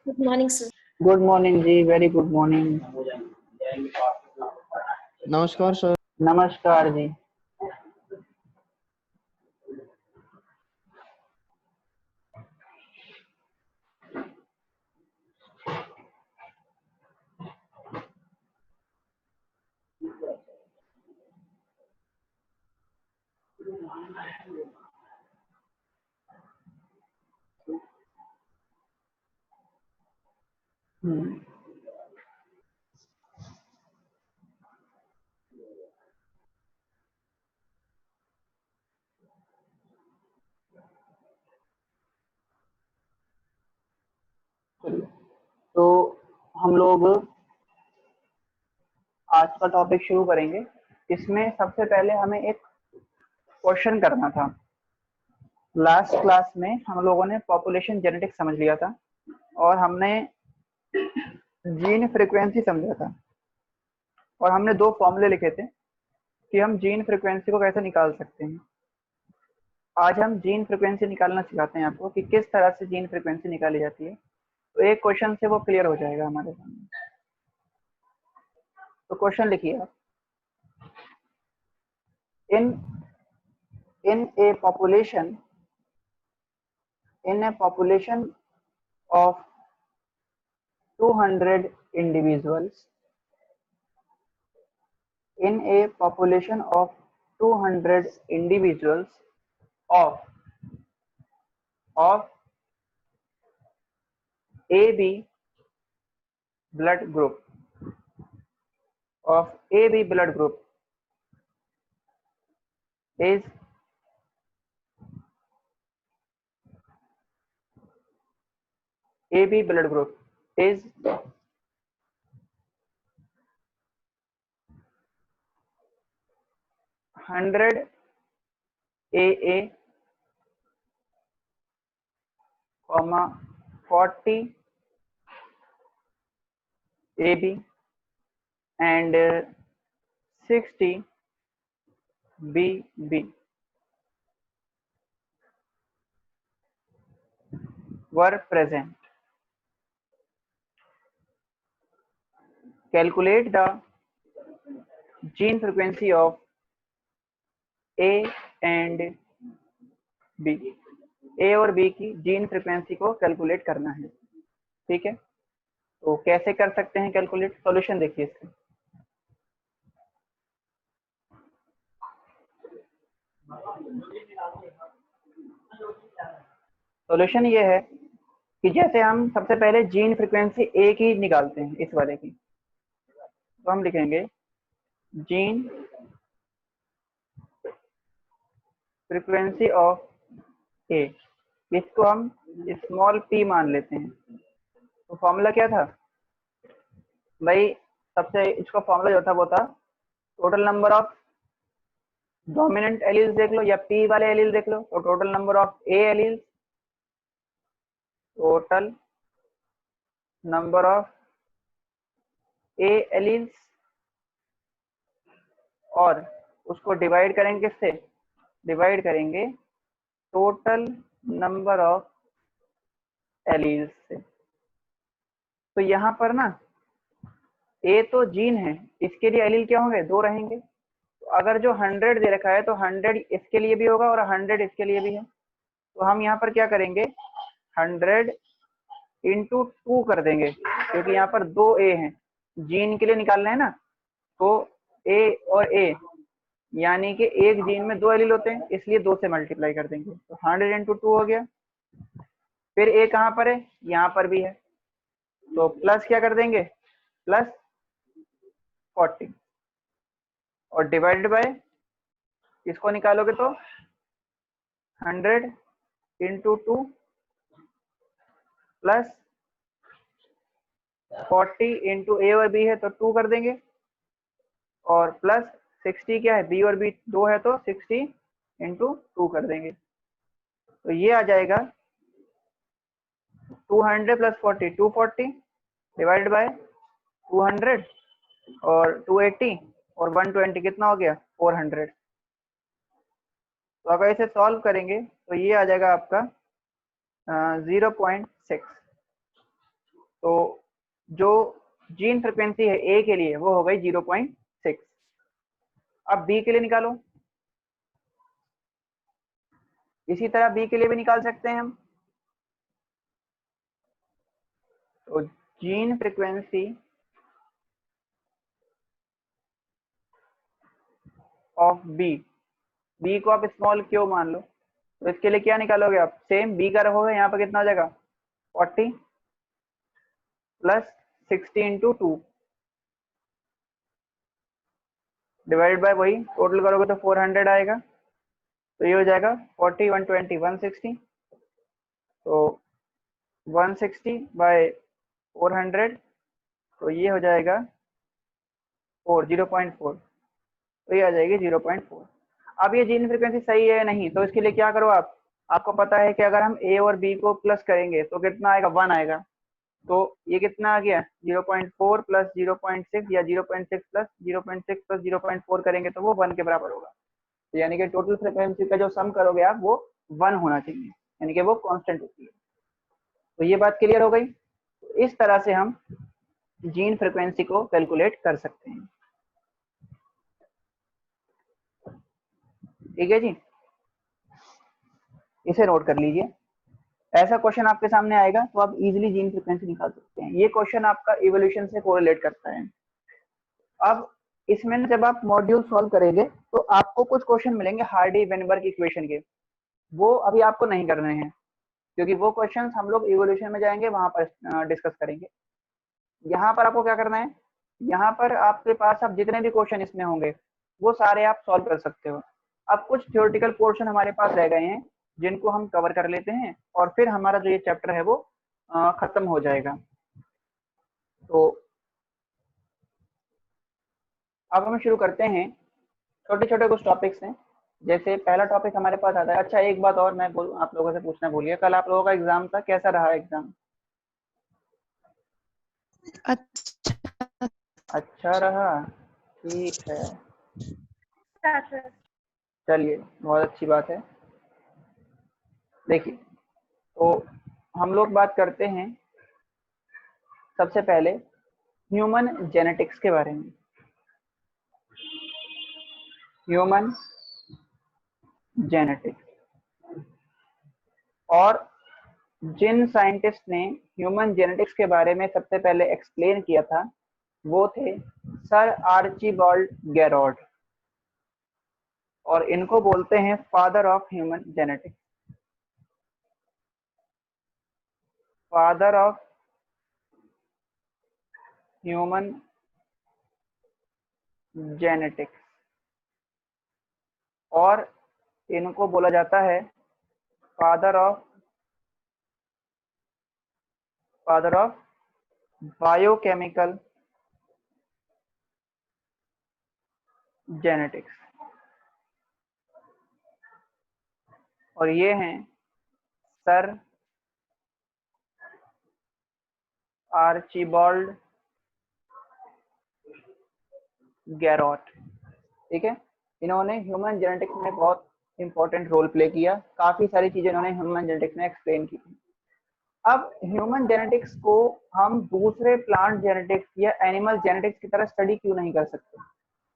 Good morning sir. Good morning जी, very good morning. नमस्कार sir. नमस्कार जी। तो हम लोग आज का टॉपिक शुरू करेंगे। इसमें सबसे पहले हमें एक क्वेश्चन करना था। लास्ट क्लास में हम लोगों ने पॉपुलेशन जेनेटिक्स समझ लिया था और हमने जीन फ्रीक्वेंसी समझा था और हमने दो फॉर्मूले लिखे थे कि हम जीन फ्रीक्वेंसी को कैसे निकाल सकते हैं। आज हम जीन फ्रीक्वेंसी निकालना सिखाते हैं आपको कि किस तरह से जीन फ्रीक्वेंसी निकाली जाती है। तो एक क्वेश्चन से वो क्लियर हो जाएगा हमारे सामने। तो क्वेश्चन लिखिए आप। in a population of 200 individuals, in a population of 200 individuals of AB blood group, is AB blood group is 100 AA, 40 AB and 60 BB were present. Calculate the gene frequency of A and B. A और B की gene frequency को calculate करना है। ठीक है, तो कैसे कर सकते हैं कैलकुलेट? सॉल्यूशन देखिए इसका। सॉल्यूशन ये है कि जैसे हम सबसे पहले जीन फ्रीक्वेंसी ए की निकालते हैं, इस वाले की, तो हम लिखेंगे जीन फ्रीक्वेंसी ऑफ ए। इसको हम स्मॉल p मान लेते हैं। तो फॉर्मूला क्या था भाई? सबसे इसका फॉर्मूला जो था वो था total number of dominant alleles देख लो या p वाले एलील देख लो, तो total number of A alleles, total number of A alleles, और उसको डिवाइड करेंगे किससे? डिवाइड करेंगे टोटल नंबर ऑफ एलील्स से। तो यहाँ पर ना ए तो जीन है, इसके लिए एलील क्या होंगे? दो रहेंगे। तो अगर जो 100 दे रखा है तो 100 इसके लिए भी होगा और 100 इसके लिए भी है। तो हम यहाँ पर क्या करेंगे? 100 इंटू 2 कर देंगे, क्योंकि यहाँ पर दो ए हैं, जीन के लिए निकालना है ना। तो ए और ए यानी कि एक जीन में दो एलील होते हैं, इसलिए 2 से मल्टीप्लाई कर देंगे। तो 100 इंटू 2 हो गया। फिर ए कहाँ पर है? यहाँ पर भी है, तो प्लस क्या कर देंगे? प्लस 40 और डिवाइडेड बाय, इसको निकालोगे तो 100 इंटू 2 प्लस 40 इंटू ए और बी है तो 2 कर देंगे, और प्लस 60 क्या है, बी और बी 2 है तो 60 इंटू 2 कर देंगे। तो ये आ जाएगा 200 प्लस 40 240 डिवाइड बाय 200 और 280 और 120 कितना हो गया 400। तो अगर इसे सॉल्व करेंगे तो ये आ जाएगा आपका 0.6। तो जो जीन फ्रिक्वेंसी है ए के लिए वो हो गई 0.6। अब बी के लिए निकालो, इसी तरह बी के लिए भी निकाल सकते हैं हम। तो gene frequency of B, B को आप स्मॉल क्यू मान लो, तो इसके लिए क्या निकालोगे आप, सेम बी का रखोगे, यहाँ पर कितना हो जाएगा 40 प्लस 60 इंटू 2 डिवाइड बाय वही टोटल करोगे तो 400 आएगा। तो ये हो जाएगा 40 120 160, तो 160 बाय 400, तो ये हो जाएगा 0.4, तो ये आ जाएगी 0.4। अब ये जीन फ्रिक्वेंसी सही है या नहीं, तो इसके लिए क्या करो आप, आपको पता है कि अगर हम ए और बी को प्लस करेंगे तो कितना आएगा 1 आएगा। तो ये कितना आ गया 0.4 प्लस 0.6 या 0.6 प्लस 0.6 प्लस 0.4 करेंगे तो वो 1 के बराबर होगा। तो यानी कि टोटल फ्रिक्वेंसी का जो सम करोगे आप वो 1 होना चाहिए, यानी कि वो कांस्टेंट होती है। तो ये बात क्लियर हो गई। तो इस तरह से हम जीन फ्रिक्वेंसी को कैलकुलेट कर सकते हैं। ठीक है जी, इसे नोट कर लीजिए। ऐसा क्वेश्चन आपके सामने आएगा तो आप इजीली जीन फ्रिक्वेंसी निकाल सकते हैं। ये क्वेश्चन आपका इवोल्यूशन से कोरिलेट करता है। अब इसमें जब आप मॉड्यूल सॉल्व करेंगे तो आपको कुछ क्वेश्चन मिलेंगे हार्डी वेनबर्ग इक्वेशन के, वो अभी आपको नहीं करने हैं, क्योंकि वो क्वेश्चंस हम लोग इवोल्यूशन में जाएंगे वहां पर डिस्कस करेंगे। यहाँ पर आपको क्या करना है, यहाँ पर आपके पास अब जितने भी क्वेश्चन इसमें होंगे वो सारे आप सॉल्व कर सकते हो। अब कुछ थ्योरेटिकल पोर्शन हमारे पास रह गए हैं जिनको हम कवर कर लेते हैं और फिर हमारा जो ये चैप्टर है वो खत्म हो जाएगा। तो अब हम शुरू करते हैं, छोटे छोटे कुछ टॉपिक्स हैं। जैसे पहला टॉपिक हमारे पास आता है, अच्छा एक बात और मैं आप लोगों से पूछना भूल गया, कल आप लोगों का एग्जाम था, कैसा रहा एग्जाम? अच्छा रहा, ठीक है, चलिए बहुत अच्छी बात है। देखिए, तो हम लोग बात करते हैं सबसे पहले ह्यूमन जेनेटिक्स के बारे में। ह्यूमन जेनेटिक्स, और जिन साइंटिस्ट ने ह्यूमन जेनेटिक्स के बारे में सबसे पहले एक्सप्लेन किया था वो थे सर आर्चीबाल्ड गेरॉड, और इनको बोलते हैं father of human genetics. Father of human genetics, और इनको बोला जाता है फादर ऑफ बायोकेमिकल जेनेटिक्स। और ये हैं सर आर्चीबाल्ड गेरॉट। ठीक है, इन्होंने ह्यूमन जेनेटिक्स में बहुत इंपॉर्टेंट रोल प्ले किया, काफी सारी चीजें इन्होंने ह्यूमन जेनेटिक्स में एक्सप्लेन की थी। अब ह्यूमन जेनेटिक्स को हम दूसरे प्लांट जेनेटिक्स या एनिमल जेनेटिक्स की तरह स्टडी क्यों नहीं कर सकते?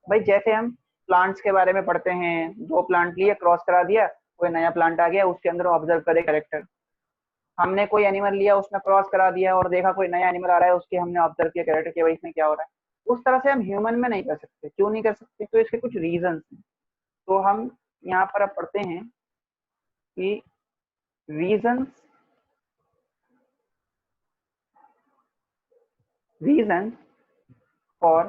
भाई जैसे हम प्लांट्स के बारे में पढ़ते हैं, दो प्लांट लिए क्रॉस करा दिया, कोई नया प्लांट आ गया, उसके अंदर ऑब्जर्व करे कैरेक्टर। हमने कोई एनिमल लिया, उसमें क्रॉस करा दिया और देखा कोई नया एनिमल आ रहा है, उसके हमने ऑब्जर्व किया कैरेक्टर के, भाई इसमें क्या हो रहा है। उस तरह से हम ह्यूमन में नहीं कर सकते। क्यों नहीं कर सकते? तो इसके कुछ रीजंस हैं। तो हम यहाँ पर अब पढ़ते हैं कि reasons for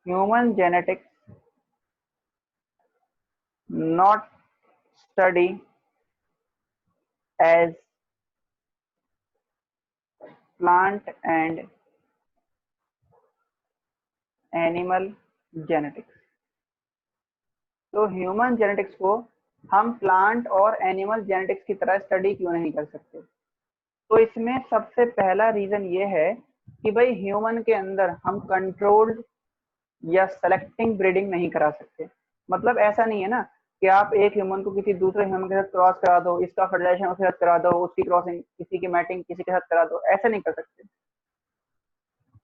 human genetics not study as plant and animal genetics। तो ह्यूमन जेनेटिक्स को हम प्लांट और एनिमल जेनेटिक्स की तरह स्टडी क्यों नहीं कर सकते? तो इसमें सबसे पहला रीजन ये है कि भाई ह्यूमन के अंदर हम कंट्रोल्ड या सेलेक्टिंग ब्रीडिंग नहीं करा सकते। मतलब ऐसा नहीं है ना कि आप एक ह्यूमन को किसी दूसरे ह्यूमन के साथ क्रॉस करा दो, इसका फर्टिलाइजेशन उसके साथ करा दो, उसकी क्रॉसिंग किसी की मैटिंग किसी के साथ करा दो, ऐसा नहीं कर सकते।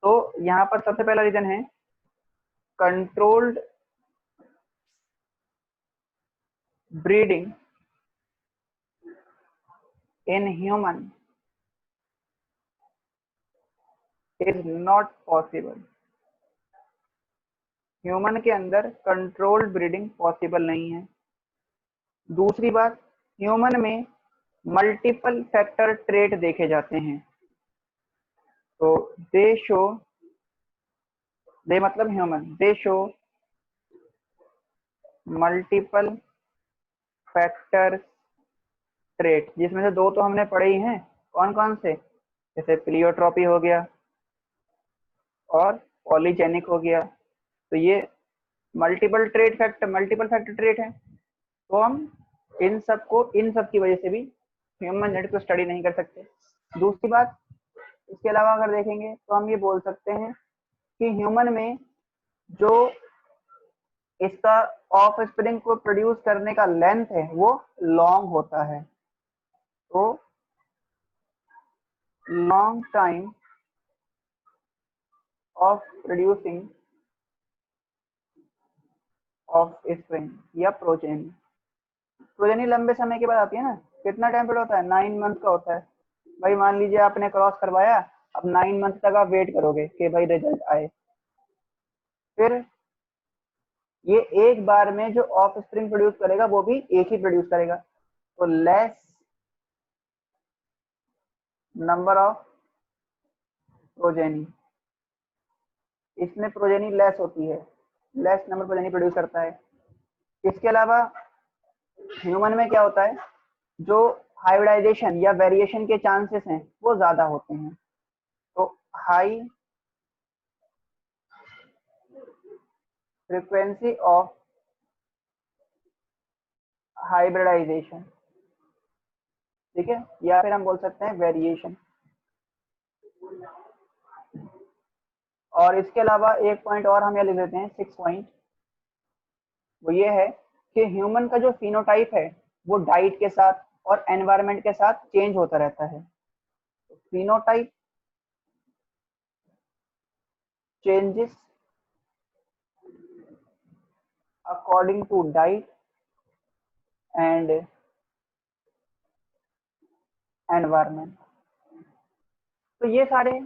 तो यहाँ पर सबसे पहला रीजन है controlled breeding in human is not possible. Human के अंदर कंट्रोल्ड ब्रीडिंग पॉसिबल नहीं है। दूसरी बात, ह्यूमन में मल्टीपल फैक्टर ट्रेट देखे जाते हैं। तो दे शो, दे मतलब ह्यूमन, दे शो मल्टीपल फैक्टर ट्रेट, जिसमें से दो तो हमने पढ़े ही हैं। कौन कौन से? जैसे प्लियोट्रॉपी हो गया और पॉलीजेनिक हो गया। तो ये मल्टीपल फैक्टर ट्रेट है। तो हम इन सब की वजह से भी ह्यूमन जेनेटिक्स को स्टडी नहीं कर सकते। दूसरी बात, इसके अलावा अगर देखेंगे तो हम ये बोल सकते हैं कि ह्यूमन में जो इसका ऑफ स्प्रिंग को प्रोड्यूस करने का लेंथ है वो लॉन्ग होता है। तो long time of producing of spring या प्रोजेनी। प्रोजेनी लंबे समय के बाद आती है ना। कितना टाइम पीरियड होता है? 9 मंथ का होता है। भाई मान लीजिए आपने क्रॉस करवाया, अब 9 मंथ तक आप वेट करोगे कि भाई रिजल्ट आए। फिर ये एक बार में जो ऑफ स्प्रिंग प्रोड्यूस करेगा वो भी एक ही प्रोड्यूस करेगा। तो लेस नंबर ऑफ प्रोजेनी, इसमें प्रोजेनी लेस होती है, लेस नंबर प्रोजेनी प्रोड्यूस करता है। इसके अलावा ह्यूमन में क्या होता है, जो हाइब्रिडाइजेशन या वेरिएशन के चांसेस हैं वो ज्यादा होते हैं। तो हाई फ्रीक्वेंसी ऑफ हाइब्रिडाइजेशन, ठीक है, या फिर हम बोल सकते हैं वेरिएशन। और इसके अलावा एक पॉइंट और हम यहाँ लिख देते हैं, 6 पॉइंट। वो ये है कि ह्यूमन का जो फिनोटाइप है वो डाइट के साथ और एनवायरनमेंट के साथ चेंज होता रहता है। Phenotype changes according to diet and environment. तो ये सारे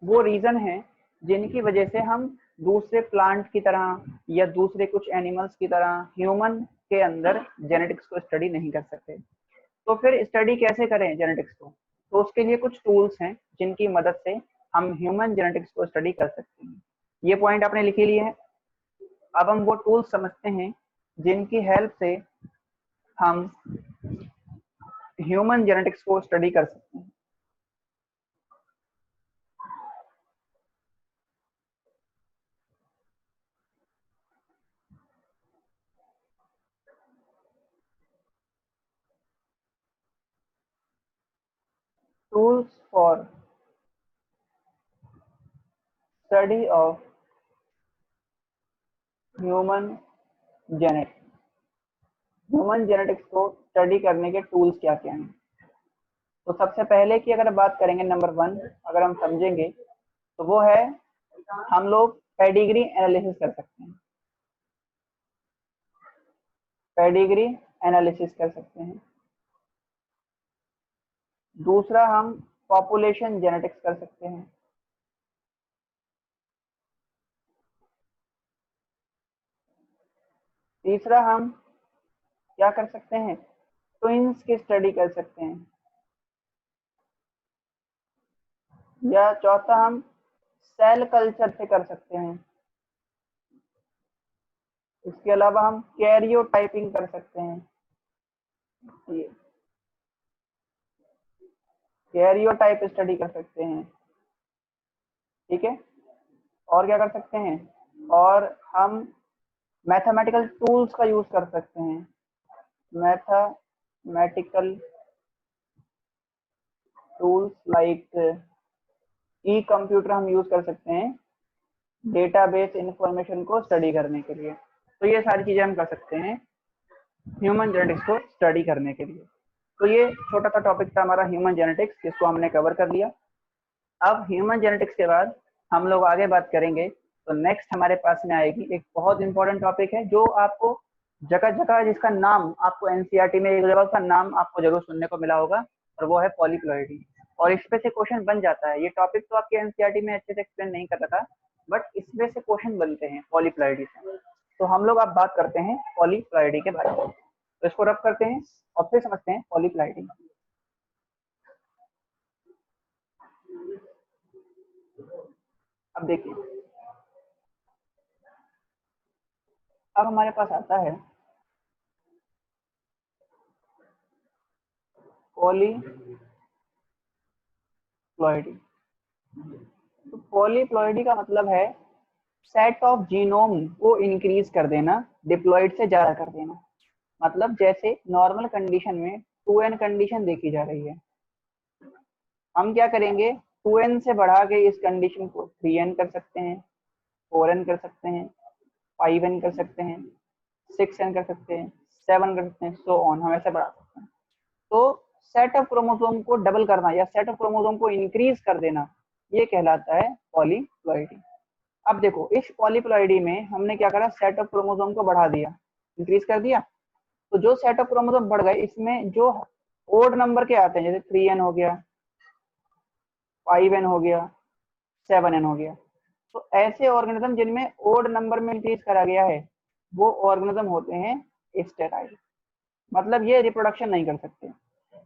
वो रीजन हैं जिनकी वजह से हम दूसरे प्लांट की तरह या दूसरे कुछ एनिमल्स की तरह ह्यूमन के अंदर जेनेटिक्स को स्टडी नहीं कर सकते। तो फिर स्टडी कैसे करें जेनेटिक्स को? तो उसके लिए कुछ टूल्स हैं जिनकी मदद से हम ह्यूमन जेनेटिक्स को स्टडी कर सकते हैं। ये पॉइंट आपने लिख लिए हैं। अब हम वो टूल्स समझते हैं जिनकी हेल्प से हम ह्यूमन जेनेटिक्स को स्टडी कर सकते हैं। Tools for study of human genetics. Human genetics को स्टडी करने के टूल्स क्या क्या हैं? तो सबसे पहले की अगर बात करेंगे, नंबर 1 अगर हम समझेंगे तो वो है, हम लोग पेडिग्री एनालिसिस कर सकते हैं। पेडिग्री एनालिसिस कर सकते हैं। दूसरा, हम पॉपुलेशन जेनेटिक्स कर सकते हैं। तीसरा, हम क्या कर सकते हैं? ट्विंस की स्टडी कर सकते हैं। या चौथा, हम सेल कल्चर से कर सकते हैं। इसके अलावा हम कैरियोटाइपिंग कर सकते हैं, ये कैरियोटाइप स्टडी कर सकते हैं, ठीक है। और क्या कर सकते हैं, और हम मैथमेटिकल टूल्स का यूज कर सकते हैं, मैथमेटिकल टूल्स लाइक ई कंप्यूटर हम यूज कर सकते हैं डेटाबेस इंफॉर्मेशन को स्टडी करने के लिए। तो ये सारी चीजें हम कर सकते हैं ह्यूमन जेनेटिक्स को स्टडी करने के लिए। तो ये छोटा सा टॉपिक था हमारा ह्यूमन जेनेटिक्स, जिसको हमने कवर कर लिया। अब ह्यूमन जेनेटिक्स के बाद हम लोग आगे बात करेंगे, तो नेक्स्ट हमारे पास में आएगी एक बहुत इंपॉर्टेंट टॉपिक है, जो आपको जगह जगह जिसका नाम आपको एनसीईआरटी में एक जगह उसका नाम आपको जरूर सुनने को मिला होगा, और वो है पॉलीप्लॉइडी। और इस पे से क्वेश्चन बन जाता है। ये टॉपिक तो आपके एनसीईआरटी में अच्छे से एक्सप्लेन नहीं कर रखा, बट इसमें से क्वेश्चन बनते हैं पॉलीप्लॉइडी से। तो हम लोग अब बात करते हैं पॉलीप्लॉइडी के बारे में। तो इसको रब करते हैं और फिर समझते हैं पॉलीप्लॉइडी। अब देखिए, अब हमारे पास आता है पॉलीप्लॉइडी। तो पॉलीप्लॉइडी का मतलब है सेट ऑफ जीनोम को इंक्रीज कर देना, डिप्लॉइड से ज्यादा कर देना। मतलब जैसे नॉर्मल कंडीशन में 2n कंडीशन देखी जा रही है, हम क्या करेंगे 2n से बढ़ा के इस कंडीशन को 3n कर सकते हैं, 4n कर सकते हैं, 5n कर सकते हैं, 6n कर सकते हैं, 7 कर सकते हैं, सो ऑन, हम ऐसे बढ़ा सकते हैं। तो सेट ऑफ क्रोमोसोम को डबल करना या सेट ऑफ क्रोमोसोम को इंक्रीज कर देना, ये कहलाता है पॉलीप्लॉइडी। अब देखो, इस पॉलीप्लॉइडी में हमने क्या करा, सेट ऑफ क्रोमोसोम को बढ़ा दिया, इंक्रीज कर दिया। तो जो सेट ऑफ क्रोमोसोम बढ़ गए, इसमें जो ओड नंबर के आते हैं, जैसे 3n हो गया, 5n हो गया, 7n हो गया, तो ऐसे ऑर्गेनिज्म जिनमें ओड नंबर में इंक्रीज करा गया है, वो ऑर्गेनिज्म होते हैं स्टेराइल। मतलब ये रिप्रोडक्शन नहीं कर सकते।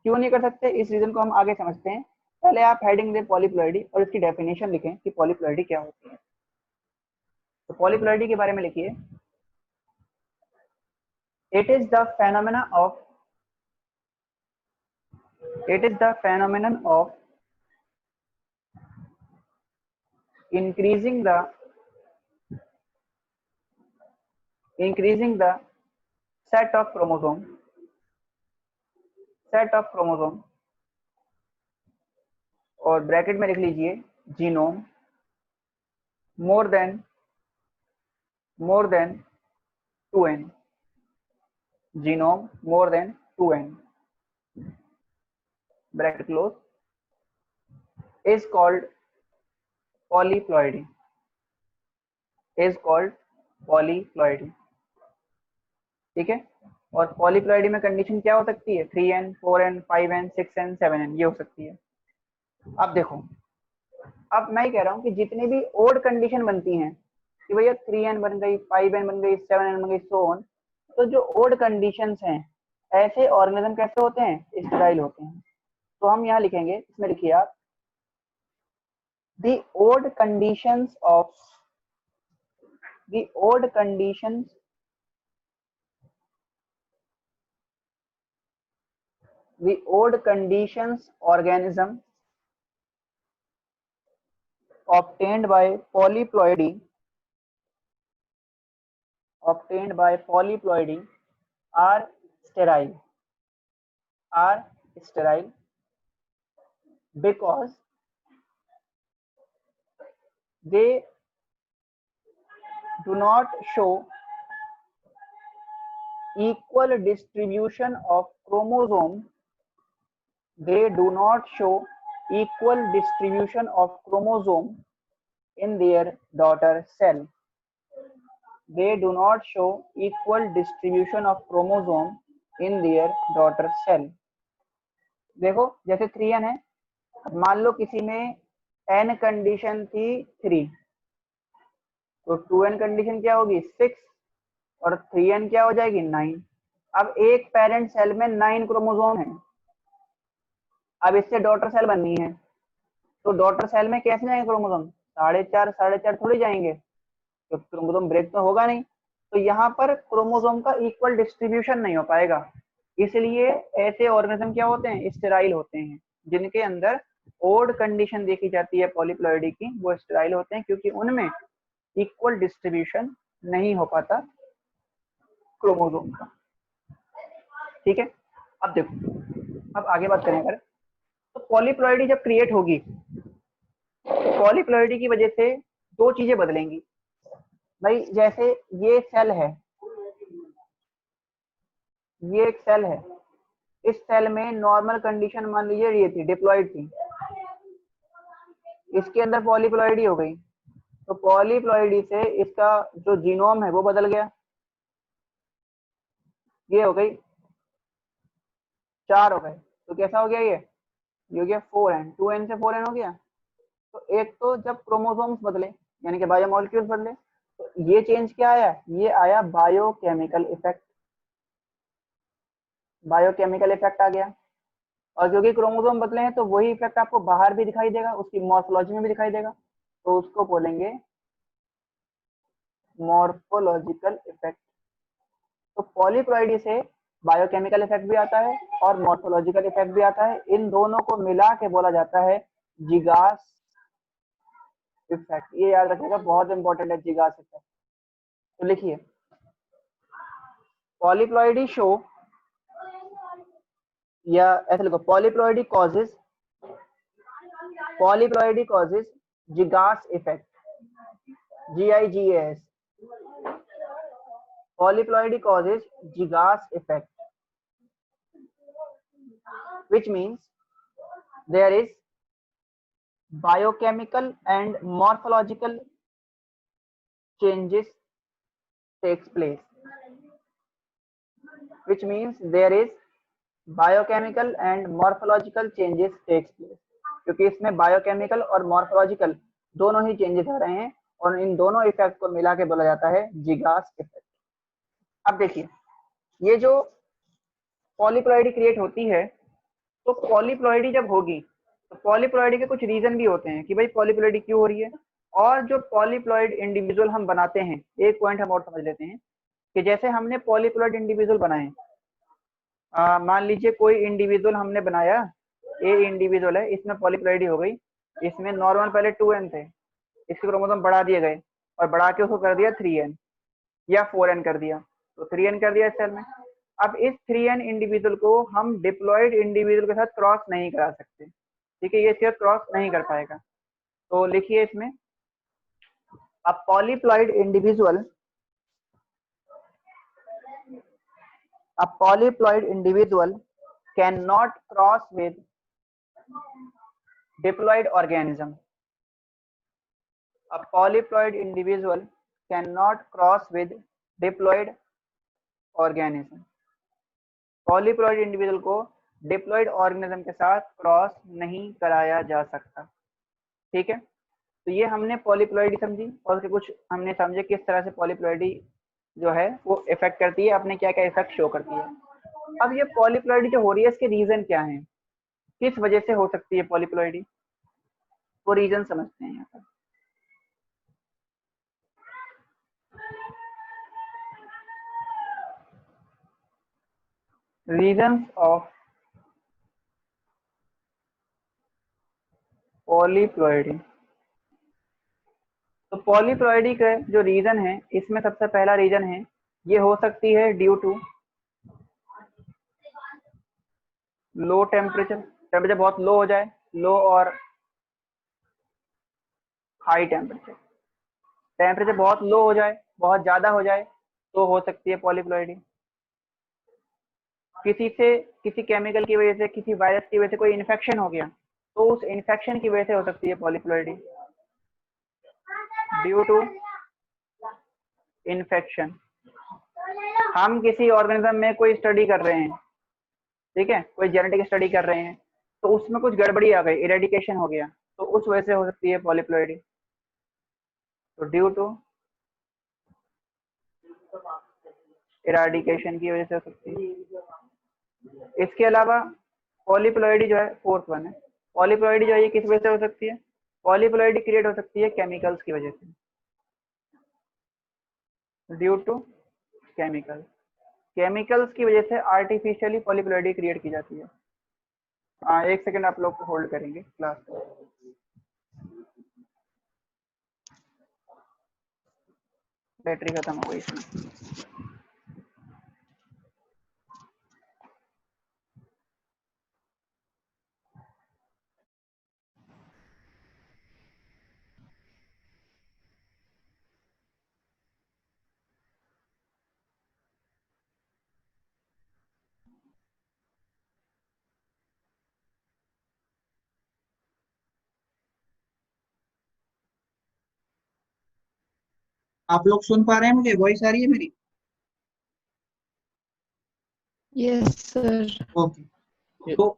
क्यों नहीं कर सकते, इस रीजन को हम आगे समझते हैं। पहले आप हेडिंग दें पॉलीप्लॉइडी और इसकी डेफिनेशन लिखें कि पॉलीप्लॉइडी क्या होती है। तो पॉलीप्लॉइडी के बारे में लिखिए, it is the phenomenon of increasing the set of chromosome और ब्रैकेट में लिख लीजिए genome more than 2n, genome more than 2n, bracket close, is called polyploidy, ठीक है। और पॉलीप्लॉइडी में कंडीशन क्या हो सकती है, 3n, 4n, 5n, 6n, 7n, ये हो सकती है। अब देखो, अब मैं कह रहा हूँ कि जितनी भी ओड कंडीशन बनती हैं कि भैया 3n बन गई, 5n बन गई, 7n बन गई, सो ऑन, तो जो ओड कंडीशंस हैं, ऐसे ऑर्गेनिज्म कैसे होते हैं, स्टेराइल होते हैं। तो हम यहाँ लिखेंगे, इसमें लिखिए आप, the odd conditions organism obtained by polyploidy are sterile because they do not show equal distribution of chromosome in their daughter cell. देखो, जैसे 3n है, मान लो किसी में n कंडीशन थी 3, तो 2n कंडीशन क्या होगी 6 और 3n क्या हो जाएगी 9। अब एक पेरेंट सेल में 9 क्रोमोसोम है, अब इससे डॉटर सेल बननी है, तो डॉटर सेल में कैसे जाएंगे क्रोमोसोम, 4.5 थोड़ी जाएंगे, तो क्रोमोसोम ब्रेक तो होगा नहीं। तो यहाँ पर क्रोमोसोम का इक्वल डिस्ट्रीब्यूशन नहीं हो पाएगा, इसलिए ऐसे ऑर्गेनिज्म क्या होते हैं, स्टेराइल होते हैं। जिनके अंदर ओड कंडीशन देखी जाती है पॉलीप्लॉइडी की, वो स्टेराइल होते हैं, क्योंकि उनमें इक्वल डिस्ट्रीब्यूशन नहीं हो पाता क्रोमोसोम का। ठीक है, अब देखो, अब आगे बात करें अगर, तो पॉलीप्लॉइडी जब क्रिएट होगी, पॉलीप्लॉइडी की वजह से दो चीजें बदलेंगी भाई। जैसे ये सेल है, ये एक सेल है, इस सेल में नॉर्मल कंडीशन मान लीजिए ये थी, डिप्लॉइड थी, इसके अंदर पॉलीप्लॉइडी हो गई, तो पॉलीप्लॉइडी से इसका जो जीनोम है वो बदल गया, ये हो गई 4 हो गए, तो कैसा हो गया, ये हो गया 4n, 2n से 4n हो गया। तो एक तो जब क्रोमोसोम्स बदले यानी कि बायोमोलिक्यूल्स बदले, तो ये चेंज क्या आया, ये आया बायोकेमिकल इफेक्ट, बायोकेमिकल इफेक्ट आ गया। और क्योंकि क्रोमोसोम बदले हैं तो वही इफेक्ट आपको बाहर भी दिखाई देगा, उसकी मॉर्फोलॉजी में भी दिखाई देगा, तो उसको बोलेंगे मॉर्फोलॉजिकल इफेक्ट। तो पॉलीप्लॉइडी से बायोकेमिकल इफेक्ट भी आता है और मॉर्फोलॉजिकल इफेक्ट भी आता है, इन दोनों को मिला के बोला जाता है जिगास इफेक्ट। ये याद रखिएगा, बहुत इंपॉर्टेंट है जिगास इफेक्ट। तो लिखिए, पॉलीप्लॉइडी शो, या ऐसे लिखो, polyploidy causes gigas effect, GIGAS, polyploidy causes Gigas effect, which means there is biochemical and morphological changes takes place, which means there is biochemical and morphological changes takes place, क्योंकि इसमें biochemical और morphological दोनों ही changes आ रहे हैं, और इन दोनों effect को मिला के बोला जाता है जिगास इफेक्ट। अब देखिए, ये जो पॉलीप्लॉइडी क्रिएट होती है, तो पॉलीप्लॉइडी जब होगी तो पॉलीप्लॉइडी के कुछ रीजन भी होते हैं कि भाई पॉलीप्लॉइडी क्यों हो रही है। और जो पॉलीप्लॉइड इंडिविजुअल हम बनाते हैं, एक पॉइंट हम और समझ लेते हैं कि जैसे हमने पॉलीप्लॉइड इंडिविजुअल बनाए, मान लीजिए कोई इंडिविजुअल हमने बनाया, ए इंडिविजुअल है, इसमें पॉलीप्लॉइडी हो गई, इसमें नॉर्मल पहले 2n थे, इसके क्रोमोसोम बढ़ा दिए गए और बढ़ा के उसको कर दिया 3n या 4n कर दिया, तो 3n कर दिया इस सेल में। अब इस 3n इंडिविजुअल को हम डिप्लॉइड इंडिविजुअल के साथ क्रॉस नहीं करा सकते, ठीक है, ये सिर्फ क्रॉस नहीं कर पाएगा। तो लिखिए इसमें, a polyploid individual can not cross with diploid organism, a polyploid individual can not cross with diploid organism. Polyploid individual को डिप्लॉइड ऑर्गेनिज्म के साथ क्रॉस नहीं कराया जा सकता, ठीक है। तो ये हमने पॉलीप्लॉइडी समझी, और उसके कुछ हमने समझे किस तरह से पॉलीप्लॉइडी जो है वो इफेक्ट करती है, अपने क्या क्या इफेक्ट शो करती है। अब ये पॉलीप्लॉइडी जो हो रही है, इसके रीजन क्या है, किस वजह से हो सकती है पॉलीप्लॉइडी, वो रीजन समझते हैं यहाँ पर। रीजन ऑफ पॉलीप्लॉइडी, तो पॉलीप्लॉइडी का जो रीजन है, इसमें सबसे पहला रीजन है, ये हो सकती है due to low temperature, temperature बहुत लो हो जाए, लो और हाई टेम्परेचर, टेम्परेचर बहुत लो हो जाए, बहुत ज्यादा हो जाए, तो हो सकती है पॉलीप्लॉइडी। किसी केमिकल की वजह से, किसी वायरस की वजह से कोई इन्फेक्शन हो गया, तो उस इन्फेक्शन की वजह से हो सकती है पॉलीप्लॉइडी, ड्यू टू इन्फेक्शन। हम किसी ऑर्गेनिज्म में कोई स्टडी कर रहे हैं, ठीक है, कोई जेनेटिक स्टडी कर रहे हैं, तो उसमें कुछ गड़बड़ी आ गई, इरेडिकेशन हो गया, तो उस वजह से हो सकती है पॉलीप्लॉइडी, तो ड्यू टू इरेडिकेशन की वजह से हो सकती है। इसके अलावा पॉलीप्लॉइडी जो है, फोर्थ वन है, पॉलीप्लॉइडी जो है ये किस वजह से हो सकती है, पॉलीप्लॉइडी क्रिएट हो सकती है केमिकल्स की वजह से, ड्यू टू केमिकल, केमिकल्स की वजह से आर्टिफिशियली पॉलीप्लॉइडी क्रिएट की जाती है। हाँ, एक सेकंड आप लोग होल्ड करेंगे क्लास। बैटरी खत्म हो गई इसमें। आप लोग सुन पा रहे हैं? मुझे वॉइस आ रही है मेरी? Yes sir. ओके, तो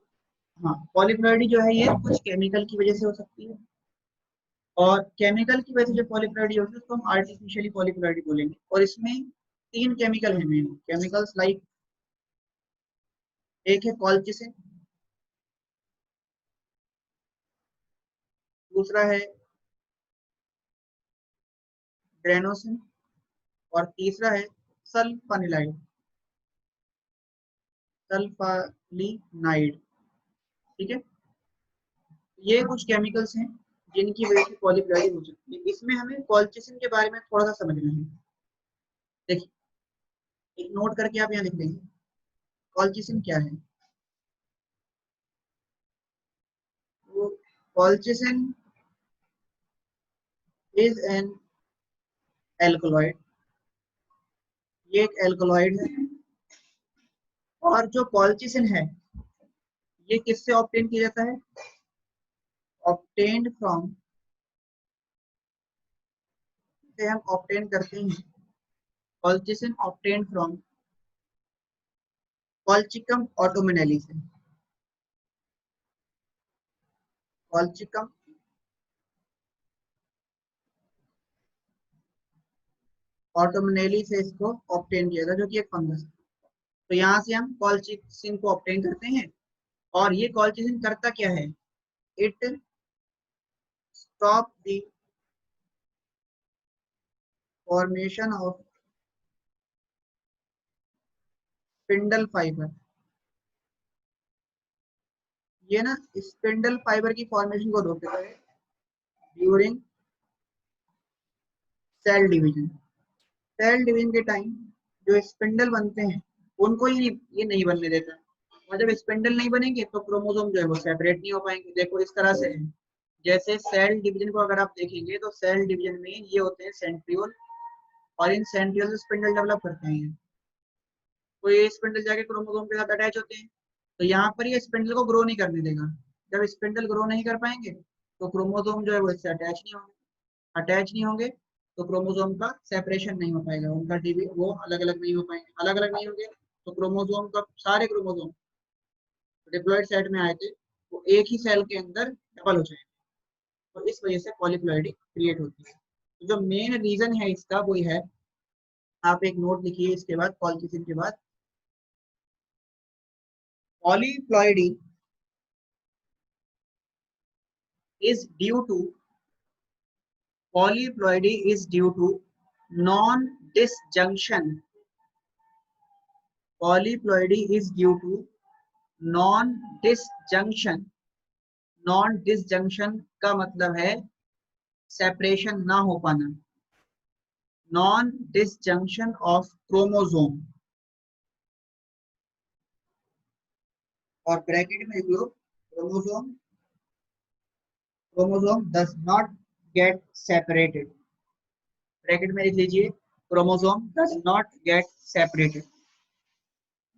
हाँ, पॉलीप्लॉइडी जो है ये कुछ केमिकल की वजह से हो सकती है, और केमिकल की वजह से जो पॉलीप्लॉइडी होती है उसको हम आर्टिफिशियली पॉलीप्लॉइडी बोलेंगे। और इसमें 3 केमिकल है मेन केमिकल्स, लाइक एक है कॉलचिसिन, दूसरा है ग्रेनोसिन, और तीसरा है सल्फानिलाइड, सल्फालिनाइड। ठीक है, ये कुछ केमिकल्स हैं जिनकी वजह से पॉलीप्लॉइडी हो सकती है। इसमें हमें कॉलचिसिन के बारे में थोड़ा सा समझना है। देखिए, एक नोट करके आप यहाँ लिख देंगे कॉलचिसिन क्या है। वो कॉलचिसिन इज एन एल्कलॉइड, ये एक एल्कलॉइड है। और जो कॉलचिसिन है ये किससे ऑब्टेन किया जाता है? ऑब्टेन्ड फ्रॉम, से हम ऑब्टेन करते हैं कॉलचिसिन ऑब्टेन्ड फ्रॉम कॉलचिकम ऑटोमिनेली से। कॉलचिकम ऑटोमिनेली से इसको ऑब्टेन किया था, जो कि एक फंगस है। तो यहाँ से हम कॉलचिसिन को ऑब्टेन करते हैं। और ये कॉलचिसिन करता क्या है? It stop the formation of spindle fibre. ये ना स्पिंडल फाइबर की फॉर्मेशन को रोक देता है during cell division. Cell division के टाइम जो स्पिंडल बनते हैं उनको ये नहीं बनने देता। और जब स्पिंडल नहीं बनेंगे तो क्रोमोसोम जो है वो सेपरेट नहीं हो पाएंगे। देखो इस तरह से है, जैसे सेल डिवीजन को अगर आप देखेंगे तो सेल डिवीजन में ये होते हैं सेंट्रियोल, और इन सेंट्रियोल से स्पिंडल डेवलप करते हैं। तो ये स्पिंडल जाके क्रोमोसोम के साथ अटैच होते हैं। तो यहाँ पर ये स्पिंडल को ग्रो नहीं करने देगा। जब स्पिंडल ग्रो नहीं कर पाएंगे तो क्रोमोसोम जो है वो इससे अटैच नहीं होंगे, तो क्रोमोसोम का सेपरेशन नहीं हो पाएगा, उनका डीबी वो अलग अलग नहीं हो पाएंगे। अलग अलग नहीं होंगे तो क्रोमोसोम का सारे क्रोमोसोम डिप्लॉइड सेट में आए थे वो एक ही सेल के अंदर डबल हो जाएंगे। तो इस वजह से पॉलीप्लॉइडी क्रिएट होती है। तो जो मेन रीजन है इसका वो है, आप एक नोट लिखिए इसके बाद, कॉलचिसिन के बाद, polyploidy is due to polyploidy is due to non-disjunction. Polyploidy is due to non-disjunction. Non-disjunction का मतलब है सेपरेशन ना हो पाना। Non-disjunction of chromosome, और ब्रैकेट में लिख लो chromosome, chromosome does not get separated। Bracket में लिख लीजिए chromosome does not get separated,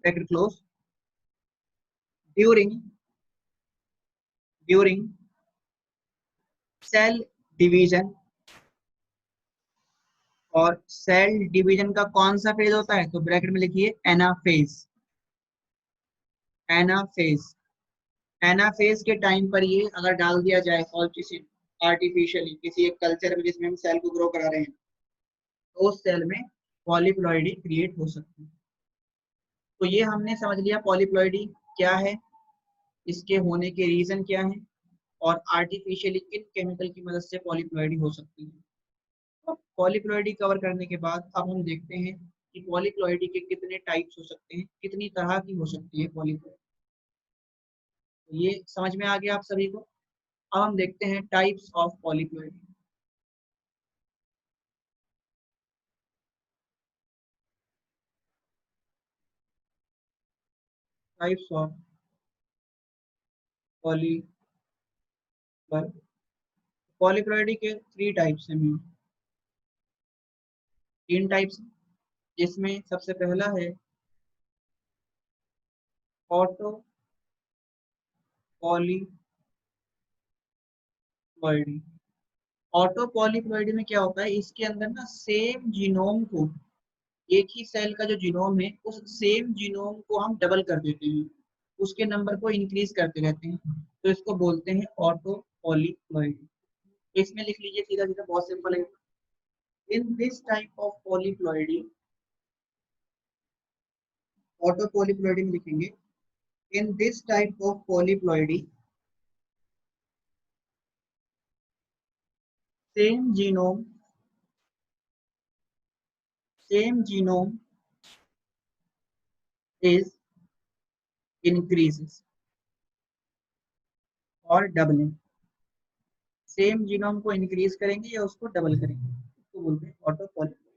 bracket close, during cell division. और सेल डिवीजन का कौन सा फेज होता है? तो ब्रैकेट में लिखिए एनाफेज। एनाफेज, एनाफेज के टाइम पर ये अगर डाल दिया जाए कॉलचिसिन आर्टिफिशियली किसी एक कल्चर में जिसमें हम सेल को ग्रो करा रहे हैं, तो उस सेल में पॉलीप्लॉइडी क्रिएट हो सकती है। तो ये हमने समझ लिया पॉलीप्लॉइडी क्या है, इसके होने के रीजन क्या है, और आर्टिफिशियली किन केमिकल की मदद से पॉलीप्लॉइडी हो सकती है। पॉलीप्लॉइडी कवर करने के बाद अब हम देखते हैं कि पॉलीप्लॉइडी के कितने टाइप्स हो सकते हैं, कितनी तरह की हो सकती है पॉलीप्लॉइडी। तो ये समझ में आ गया आप सभी को। अब हम देखते हैं types of polyploidy. Types of polyploidy के 3 टाइप्स हैं, मेन 3 टाइप्स, जिसमें सबसे पहला है ऑटो पॉलीप्लॉइडी। ऑटो पॉलीप्लॉइडी में क्या होता है, इसके अंदर ना सेम जीनोम को, एक ही सेल का जो जीनोम है उस सेम जीनोम को हम डबल कर देते हैं, उसके नंबर को इंक्रीज करते रहते हैं, तो इसको बोलते हैं ऑटो पॉलीप्लॉइडी। इसमें लिख लीजिए सीधा सीधा, बहुत सिंपल है। In this type of polyploidy, auto polyploidy में लिखेंगे in this type of polyploidy same genome is increases और डबलिंग। सेम जीनोम को इंक्रीज करेंगे या उसको डबल करेंगे, इसको बोलते हैं ऑटो पॉलीप्लॉइडी।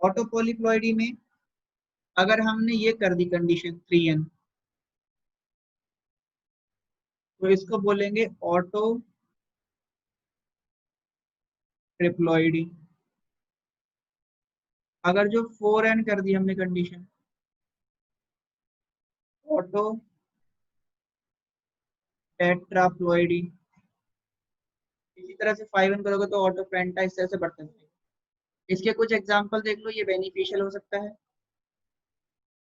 ऑटो पॉलीप्लॉइडी में अगर हमने ये कर दी कंडीशन 3n, तो इसको बोलेंगे ऑटो ट्रिप्लॉइडी। अगर जो 4n कर दी हमने कंडीशन, ऑटो टेट्राप्लॉइडी। इसी तरह से 5n करोगे तो ऑटो पेंटा, इस तरह से बढ़ते जाएगा। इसके कुछ एग्जांपल देख लो, ये बेनिफिशियल हो सकता है,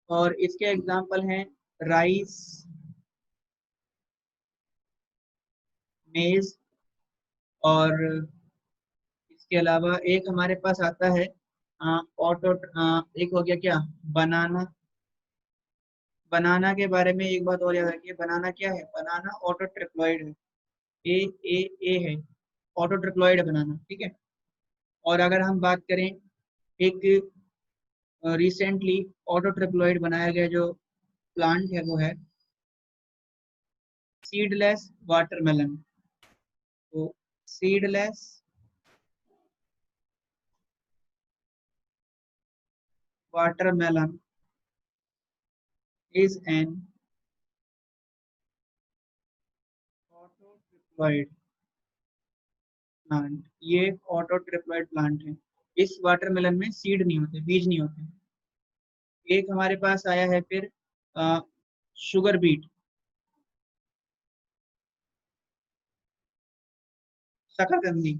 और इसके एग्जांपल हैं राइस, मेज, और इसके अलावा एक हमारे पास आता है ऑटो, एक हो गया क्या, बनाना। बनाना के बारे में एक बात और याद रखिए, बनाना क्या है, बनाना ऑटो ट्रिप्लॉइड है, ए है, ऑटो ट्रिप्लॉइड है बनाना, ठीक है। और अगर हम बात करें एक रिसेंटली ऑटो ट्रिप्लॉइड बनाया गया जो प्लांट है, वो है सीडलेस वाटरमेलन। तो seedless watermelon is an auto triploid plant. ये एक ऑटो ट्रिप्लॉइड प्लांट है। इस वाटरमेलन में सीड नहीं होते, बीज नहीं होते। एक हमारे पास आया है फिर शुगर बीट, शकरकंदी।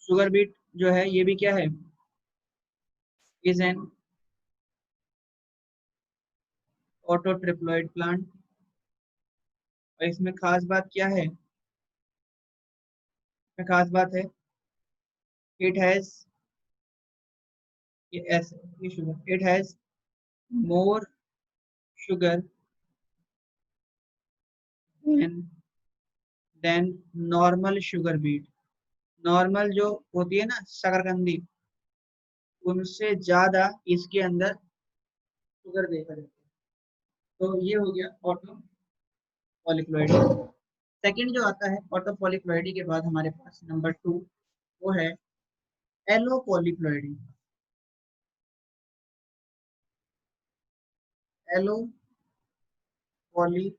शुगर बीट जो है ये भी क्या है, is an auto triploid plant. और इसमें खास बात क्या है, इसमें खास बात है इट हैज, ये sugar, it has more sugar than normal sugar beet. Normal जो होती है ना शकरकंदी, उनसे ज्यादा इसके अंदर शुगर देखा जाता है। तो ये हो गया ऑटो पॉलीप्लॉइडी। सेकंड जो आता है ऑटो पॉलीप्लॉइडी के बाद हमारे पास नंबर 2, वो है एलो पॉलीप्लॉइडी। एलो पॉलीप्लॉइडी,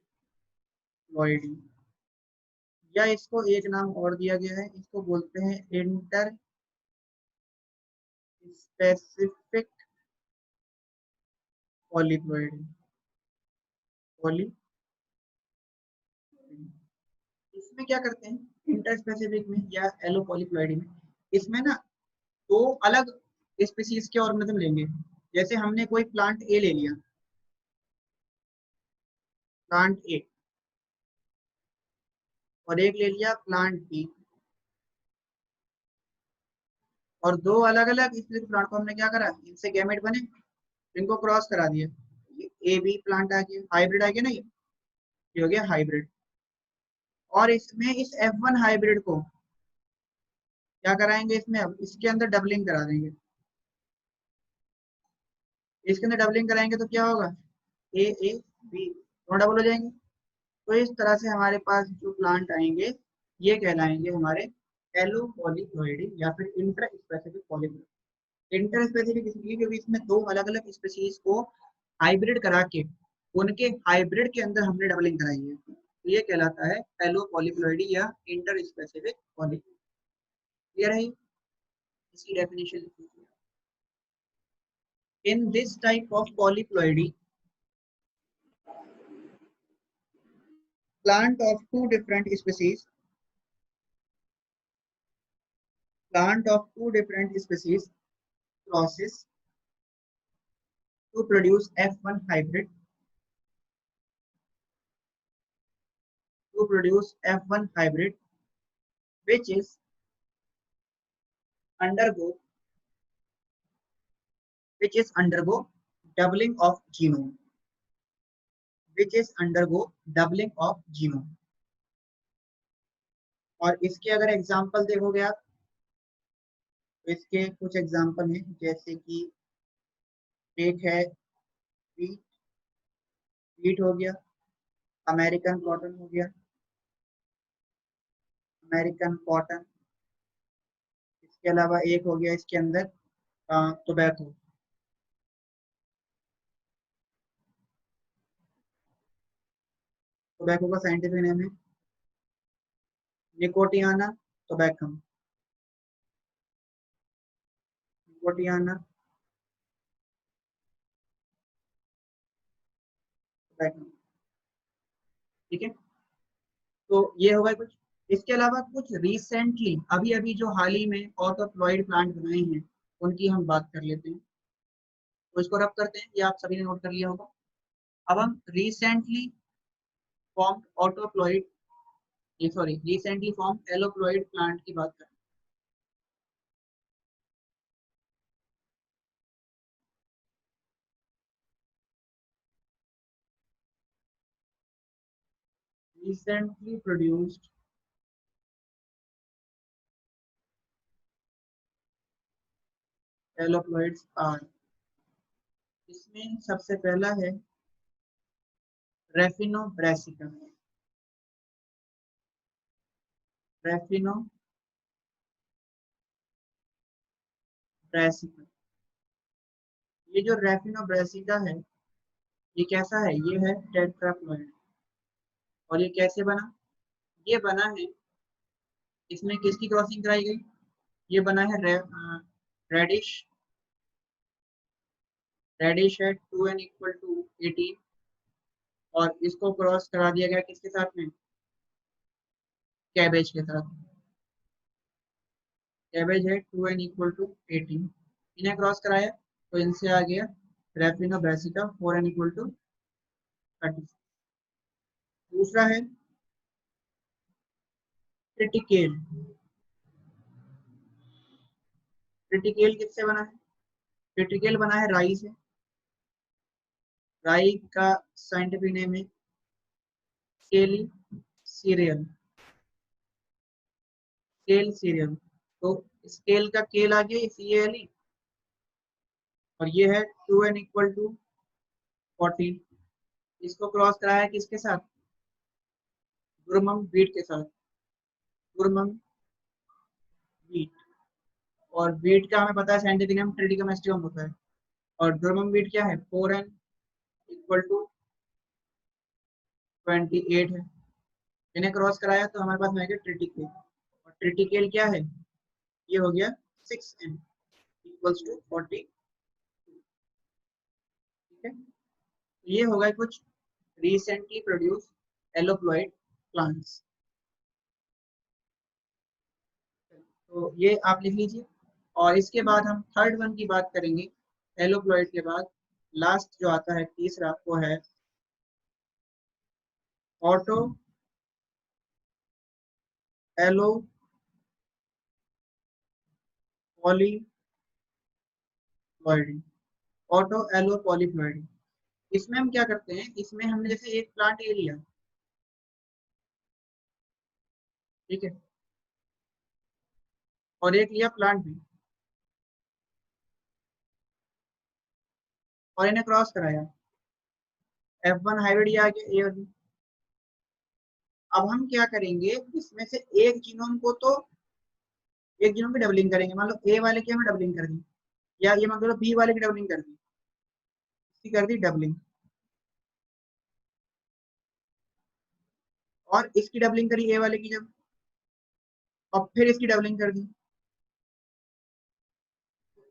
या इसको एक नाम और दिया गया है, इसको बोलते हैं इंटर स्पेसिफिक पॉलीप्लॉइडी। इसमें क्या करते हैं इंटर स्पेसिफिक में या एलो पॉलीप्लॉइडी में, इसमें ना 2 अलग स्पीसीज के ऑर्गेनिज्म लेंगे। जैसे हमने कोई प्लांट ए ले लिया, प्लांट ए, और एक ले लिया प्लांट बी, और 2 अलग अलग स्पीसीज प्लांट को हमने क्या करा, इनसे गैमेट बने, इनको क्रॉस करा दिया, ए बी प्लांट आ गया, हाइब्रिड आ गया ना, ये हो गया हाइब्रिड। और इसमें इस F1 हाइब्रिड को क्या कराएंगे, इसमें अब इसके अंदर डबलिंग करा देंगे। इसके अंदर डबलिंग कराएंगे तो क्या होगा, ए बी दोनों डबल हो जाएंगे। तो इस तरह से हमारे पास जो प्लांट आएंगे ये कहलाएंगे हमारे एलो पॉलीप्लॉइडी या फिर inter specific polyploidy. Inter specific इसलिए क्योंकि इसमें दो अलग अलग स्पीशीज को हाइब्रिड करा के उनके हाइब्रिड के अंदर हमने डबलिंग कराई है, तो ये कहलाता है एलो पॉलीप्लॉइडी या इंटर स्पेसिफिक पॉलीप्लॉइडी। क्लियर है? इसकी definition in this type of polyploidy plant of two different species crosses to produce F1 hybrid which is undergo doubling of genome और इसके अगर एग्जांपल देखोगे आप तो इसके कुछ एग्जांपल हैं, जैसे कि एक है वीट हो गया, अमेरिकन कॉटन हो गया, इसके अलावा एक हो गया इसके अंदर टोबैको। टोबैको का साइंटिफिक नेम है निकोटियाना टोबैकम। ठीक है, तो ये होगा कुछ। इसके अलावा कुछ रिसेंटली अभी अभी जो हाल ही में ऑटोप्लॉइड प्लांट बनाए हैं उनकी हम बात कर लेते हैं। तो इसको रब करते हैं, ये आप सभी ने नोट कर लिया होगा। अब हम रिसेंटली फॉर्म्ड एलोप्लॉइड प्लांट की बात करें। recently produced एलोप्लॉइड्स आर, इसमें सबसे पहला है रेफिनो ब्रासिका। ये जो रेफिनो ब्रासिका है ये कैसा है, ये है टेट्राप्लॉइड। और ये कैसे बना, ये बना है, इसमें किसकी क्रॉसिंग कराई गई, ये बना है रेडिश है 2n = 18 और इसको क्रॉस करा दिया गया किसके साथ में, कैबेज के साथ। कैबेज है 2n = 18, इन्हें क्रॉस कराया तो इनसे आ गया रेफिनो ब्रासिका 4n = 36। दूसरा है ट्रिटिकेल। ट्रिटिकेल किससे बना है, ट्रिटिकेल बना है राई से। राई का साइंटिफिक नेम है स्केली सीरियल। तो स्केल का केल आ गया CALE और ये है 2n = 14। इसको क्रॉस कराया किसके साथ, गुरमम बीट के साथ, गुरमम बीट। और बीट का हमें पता है साइंटिफिक नेम ट्रिटिकम एस्टिवम होता है। और गुरमम बीट क्या है, 4n = 28 है। इन्हें क्रॉस कराया तो हमारे पास में आएगा ट्रिटिकेल। और ट्रिटिकेल क्या है, ये हो गया 6n = 40। ठीक है, ये होगा कुछ रिसेंटली प्रोड्यूस एलोप्लॉइड प्लांट्स। तो ये आप लिख लीजिए। और इसके बाद हम थर्ड वन की बात करेंगे। एलोप्लॉइड के बाद लास्ट जो आता है तीसरा वो है auto allo polyploidy. Auto allo polyploidy, इसमें हम क्या करते हैं, इसमें हमने जैसे एक प्लांट ए लिया, ठीक है, और एक लिया प्लांट बी। और इन्हें क्रॉस कराया, F1 हाइब्रिड ये आ गया A और B। अब हम क्या करेंगे, इसमें से एक जीनोम को तो एक जीनोम की डबलिंग करेंगे। मान लो ए वाले की हमें डबलिंग कर दी, या ये मान लो बी वाले की डबलिंग कर दी, इसकी कर दी डबलिंग, और इसकी डबलिंग करी ए वाले की जब, और फिर इसकी डबलिंग कर दी।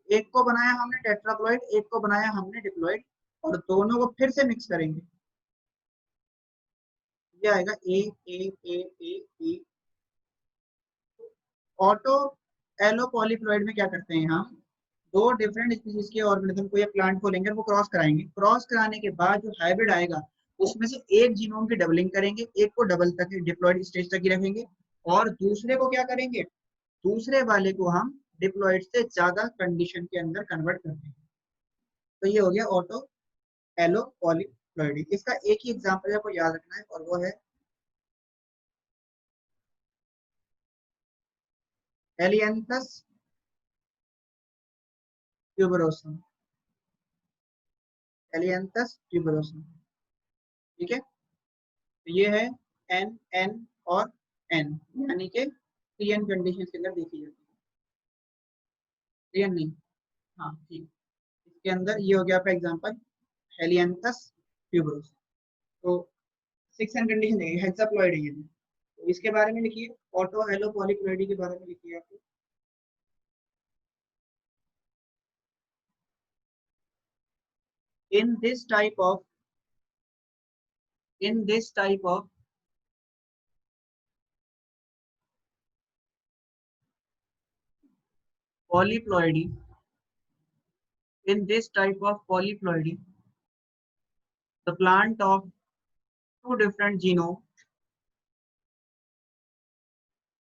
एक को बनाया हमने टेट्राप्लॉइड, एक को बनाया हमने डिप्लॉइड, और दोनों को फिर से मिक्स करेंगे। ये आएगा ए ए ए ए ए। ऑटो एलो पॉलीप्लॉइड में क्या करते हैं हम, दो डिफरेंट स्पीशीज के ऑर्गेनिज्म को या प्लांट को लेंगे, वो क्रॉस कराएंगे। क्रॉस कराने के बाद जो हाइब्रिड आएगा उसमें से एक जीनोम की डबलिंग करेंगे, एक को डबल तक डिप्लॉइड स्टेज तक ही रखेंगे, और दूसरे को क्या करेंगे, दूसरे वाले को हम डिप्लॉइड से ज्यादा कंडीशन के अंदर कन्वर्ट करते हैं। तो ये हो गया ऑटो एलो पॉलीप्लॉइडी। इसका एक ही एग्जांपल आपको याद रखना है, और वो है एलियंथस ट्यूबरोसम। एलियंथस ट्यूबरोसम, ठीक है। तो ये है एन एन और एन, यानी कि 3n कंडीशन के अंदर देखी जाती है। 3n नहीं, हाँ ठीक। इसके अंदर ये हो गया आपका एग्जांपल हेलियंथस ट्यूबरोस। तो 6n कंडीशन देखिए, हेक्साप्लॉइड है ये भी। तो इसके बारे में लिखिए, ऑटो हेलो पॉलीप्लॉइडी के बारे में लिखिए आप। in this type of in this type of polyploidy in this type of polyploidy, the plant of two different genome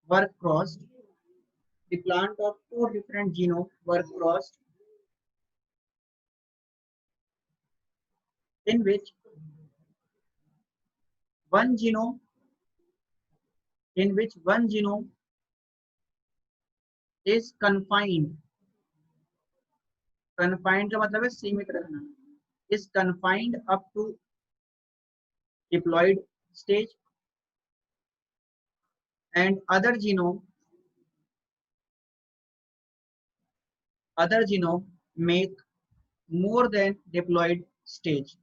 were crossed. The plant of two different genome were crossed, in which one genome is confined. Confined का मतलब है सीमित रखना, is confined up to diploid stage, and other genome make more than diploid stage.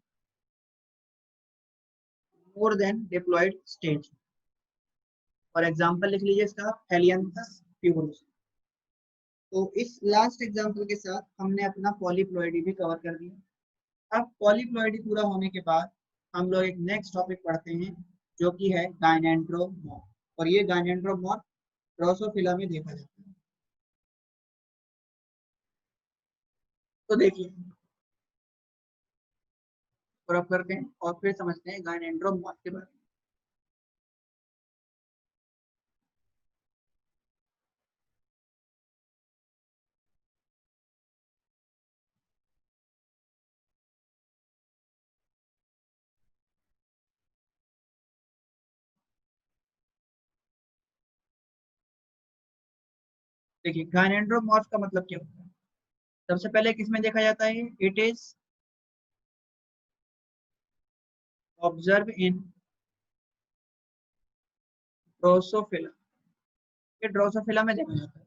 More than diploid stage. और example लिख लीजिए इसका, Helianthus tuberosum. तो इस लास्ट एग्जांपल के साथ हमने अपना पॉलीप्लॉइडी भी कवर कर दिया। अब पॉलीप्लॉइडी पूरा होने के बाद हम लोग एक नेक्स्ट टॉपिक पढ़ते हैं, जो कि है गायनेंड्रोमॉर्फ। और ये गायनेंड्रोमॉर्फ ड्रोसोफिला में देखा जाता है। तो देखिए फर्क करते हैं और फिर समझते हैं गायनेंड्रोमॉर्फ के बारे में। देखिए गायनेंड्रोमॉर्फ का मतलब क्या होता है। सबसे पहले किसमें देखा जाता है, it is observe in Drosophila. ये ड्रोसोफिला में देखा जाता है।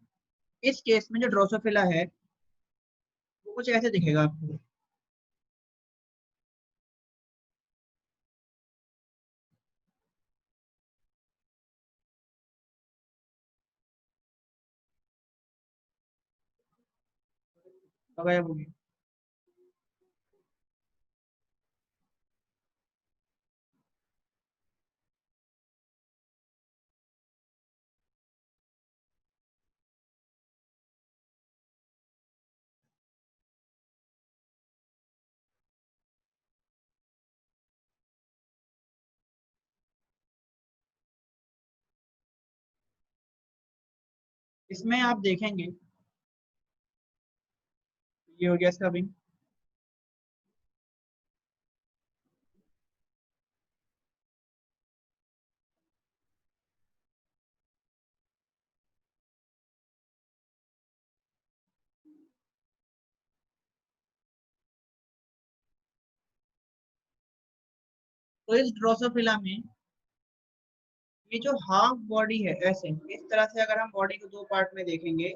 इस केस में जो ड्रोसोफिला है वो कुछ ऐसे दिखेगा आपको। गायब हो गया। इसमें आप देखेंगे ये हो गया इसका विंग। तो इस ड्रोसोफिला में ये जो हाफ बॉडी है, ऐसे इस तरह से अगर हम बॉडी को दो पार्ट में देखेंगे,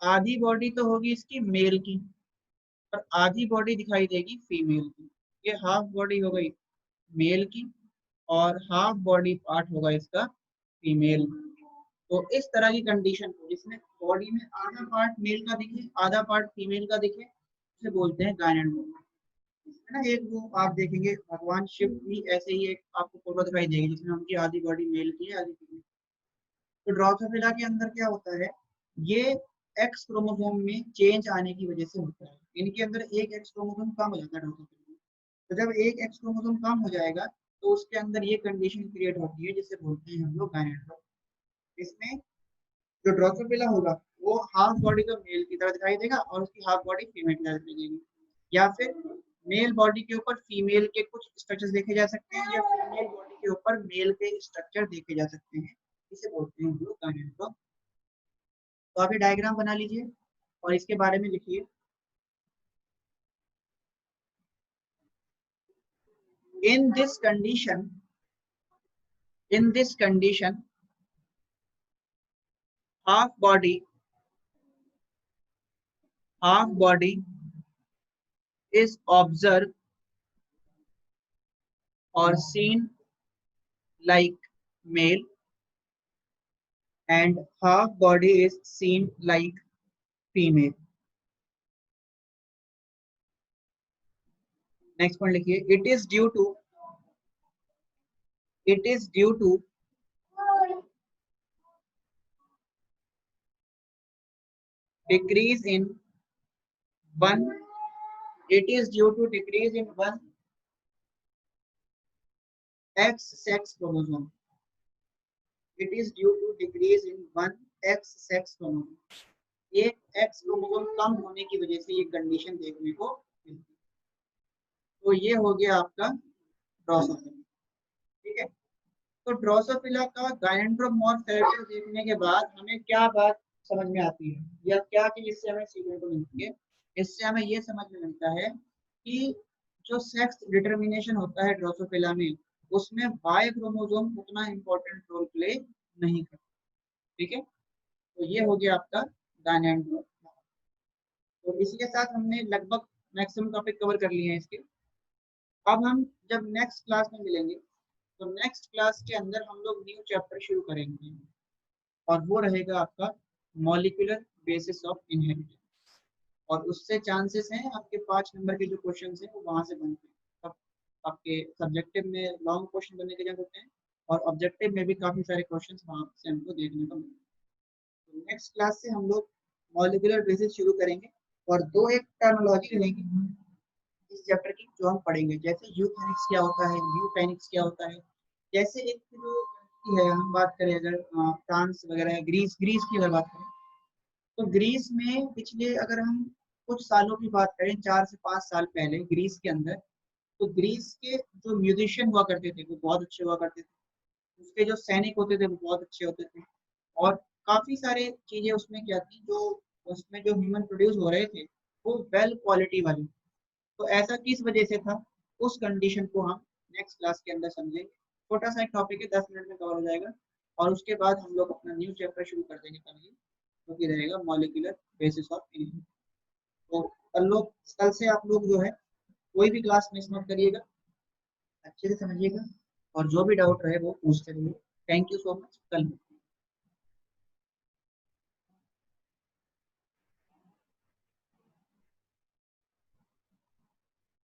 आधी बॉडी तो होगी इसकी मेल की और आधी बॉडी दिखाई देगी फीमेल की। ये हाफ बॉडी हो गई मेल की और हाफ बॉडी पार्ट होगा इसका फीमेल। तो इस तरह की कंडीशन को जिसमें बॉडी में आधा पार्ट मेल का दिखे आधा पार्ट फीमेल का दिखे उसे बोलते हैं गायनेंड्रोमा, है ना। एक वो आप देखेंगे भगवान शिव भी ऐसे ही एक आपको फोटो दिखाई देगी जिसमें उनकी आधी बॉडी मेल की है आधी फीमेल। तो ड्रोसोफिला के अंदर क्या होता है, ये एक्स क्रोमोसोम में चेंज आने की वजह से होता है। इनके अंदर एक एक्स क्रोमोसोम कम हो जाता है ड्रोसोफिला में। तो जब एक एक्स क्रोमोसोम कम हो जाएगा तो उसके अंदर ये कंडीशन क्रिएट होती है जिसे बोलते हैं हम लोग गायनेंड्रोमा। इसमें जो ड्रोसोफिला होगा वो हाफ बॉडी तो मेल की तरह दिखाई देगा और उसकी हाफ बॉडी फीमेल की तरह दिखाई देगी, या फिर मेल बॉडी के ऊपर फीमेल के कुछ स्ट्रक्चर देखे जा सकते हैं या फीमेल बॉडी के ऊपर मेल के स्ट्रक्चर देखे जा सकते हैं, इसे बोलते हैं हम लोग गायनेंड्रोमा। तो आप ये डायग्राम बना लीजिए और इसके बारे में लिखिए। In this condition, half body is observed or seen like male and half body is seen like female. Next point लिखिए, it is due to decrease in one X sex chromosome. It is due to decrease in one X sex chromosome. एक X chromosome कम होने की वजह से ये condition देखने को मिलती है। तो ये हो गया आपका ड्रोसोफिला, ठीक है। तो ड्रोसोफिला का गायनेंड्रोमॉर्फ कैरेक्टर देखने के बाद हमें क्या बात समझ में आती है या क्या चीज इससे हमें सीखने को मिलती है? इससे हमें ये समझ में मिलता है कि जो सेक्स डिटर्मिनेशन होता है ड्रोसोफिला में उसमें वाई क्रोमोसोम उतना इम्पोर्टेंट रोल प्ले नहीं करता, ठीक है। तो ये हो गया आपका गायनेंड्रोमा। तो इसी के साथ हमने लगभग मैक्सिमम टॉपिक कवर कर लिए हैं इसके। अब हम जब नेक्स्ट क्लास में मिलेंगे तो नेक्स्ट क्लास के अंदर हम लोग न्यू चैप्टर शुरू करेंगे और वो रहेगा आपका मॉलिक्यूलर बेसिस ऑफ इनहेरिटेंस। और उससे चांसेस हैं आपके 5 नंबर के जो क्वेश्चन हैं वो वहां से बनते हैं। आपके सब्जेक्टिव में लॉन्ग क्वेश्चन बनने के चांस होते हैं और ऑब्जेक्टिव में भी काफी सारे क्वेश्चन वहां से हमको देखने को मिलते हैं। तो नेक्स्ट क्लास से हम लोग मॉलिक्यूलर बेसिस शुरू करेंगे और दो एक टर्मिनोलॉजी रहेगी इस चैप्टर की जो हम पढ़ेंगे, जैसे यूथेनिक्स क्या होता है, यूपेनिक्स क्या होता है। जैसे एक जो है हम बात करें अगर फ्रांस वगैरह ग्रीस की अगर बात करें तो ग्रीस में पिछले अगर हम कुछ सालों की बात करें 4 से 5 साल पहले ग्रीस के अंदर, तो ग्रीस के जो म्यूजिशियन हुआ करते थे वो बहुत अच्छे हुआ करते थे, उसके जो सैनिक होते थे वो बहुत अच्छे होते थे और काफी सारे चीजें उसमें क्या थी जो उसमें जो ह्यूमन प्रोड्यूस हो रहे थे वो वेल क्वालिटी वाली। तो ऐसा किस वजह से था, उस कंडीशन को हम नेक्स्ट क्लास के अंदर समझेंगे। छोटा सा एक टॉपिक है, 10 मिनट में कवर हो जाएगा और उसके बाद हम लोग अपना न्यू चैप्टर शुरू कर देंगे कल ही, जो कि रहेगा मॉलिक्यूलर बेसिस ऑफ इनहेरिटेंस। तो कल से आप लोग जो है कोई भी क्लास मिस मत करिएगा, अच्छे से समझिएगा और जो भी डाउट रहे वो पूछते रहिए। Thank you so much. कल